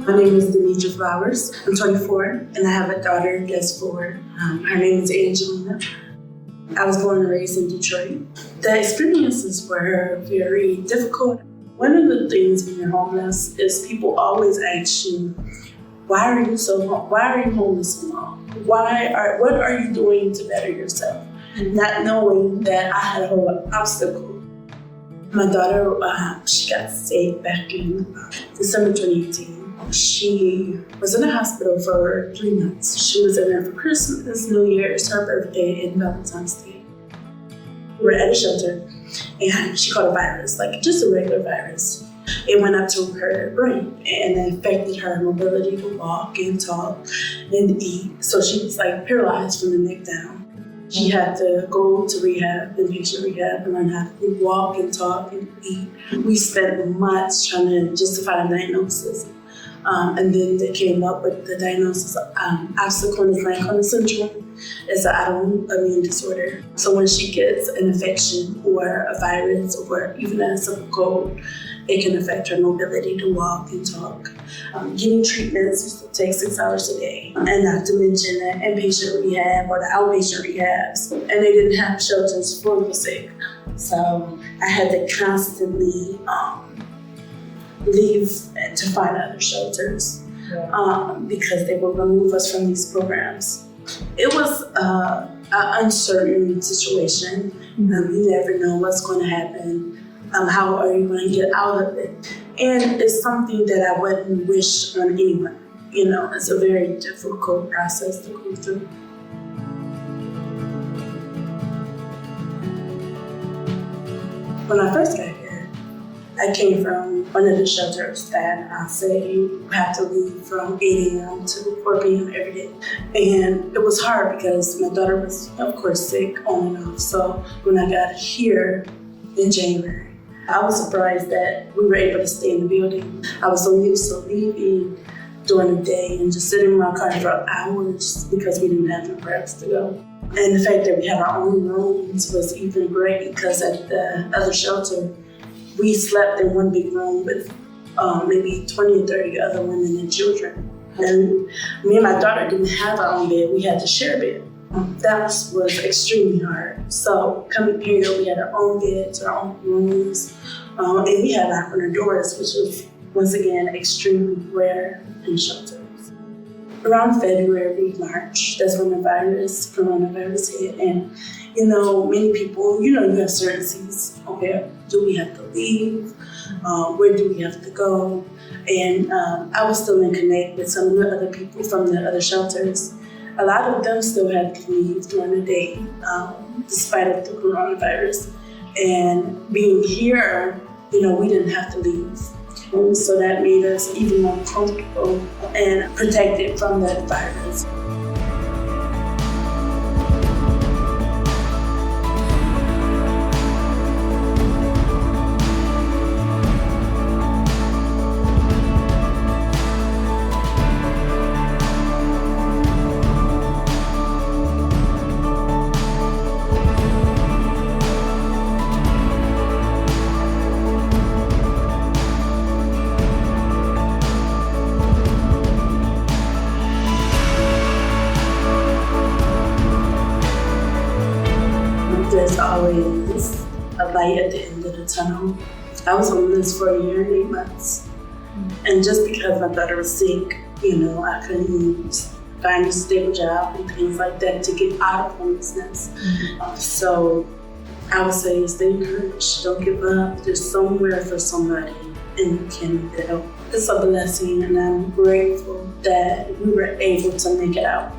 My name is Demetria Flowers. I'm 24 and I have a daughter that's 4. Her name is Angelina. I was born and raised in Detroit. The experiences were very difficult. One of the things when you're homeless is people always ask you, why are you homeless so long? What are you doing to better yourself? Not knowing that I had a whole obstacle. My daughter, she got sick back in December 2018. She was in the hospital for 3 months. She was in there for Christmas, New Year's, her birthday, and Valentine's Day. We were at a shelter, and she caught a virus, like just a regular virus. It went up to her brain, and it affected her mobility to walk and talk and eat. So she was like paralyzed from the neck down. She had to go to rehab, inpatient rehab, and learn how to walk and talk and eat. We spent months trying to just to find a diagnosis. And then they came up with the diagnosis obstacle-Kleinkirchen syndrome. It's an autoimmune disorder. So when she gets an infection or a virus or even a simple cold, it can affect her mobility to walk and talk. Getting treatments used to take 6 hours a day. And not to mention the inpatient rehab or the outpatient rehabs. And they didn't have shelters for the sick. So I had to constantly leave to find other shelters because they would remove us from these programs. It was an uncertain situation. You never know what's going to happen. How are you going to get out of it? And it's something that I wouldn't wish on anyone. You know, it's a very difficult process to go through. When I first got here, I came from one of the shelters that I say you have to leave from 8 a.m. to 4 p.m. every day. And it was hard because my daughter was, of course, sick on and off. So when I got here in January, I was surprised that we were able to stay in the building. I was so used to leaving during the day and just sitting in my car for hours because we didn't have nowhere else to go. And the fact that we have our own rooms was even great because at the other shelter, we slept in one big room with maybe 20 or 30 other women and children. And me and my daughter didn't have our own bed. We had to share a bed. That was extremely hard. So coming here, we had our own beds, our own rooms, and we had lock on our doors, which was, once again, extremely rare in shelters. Around February, March, that's when the coronavirus hit. And, you know, many people, you have certainties. Okay, do we have to leave? Where do we have to go? And I was still in connect with some of the other people from the other shelters. A lot of them still had to leave during the day, despite of the coronavirus. And being here, we didn't have to leave. And so that made us even more comfortable and protected from that virus. There's always a light at the end of the tunnel. I was homeless for 1 year and 8 months. And just because my daughter was sick, I couldn't find a stable job and things like that to get out of homelessness. So I would say stay encouraged, don't give up. There's somewhere for somebody and you can need the help. It's a blessing and I'm grateful that we were able to make it out.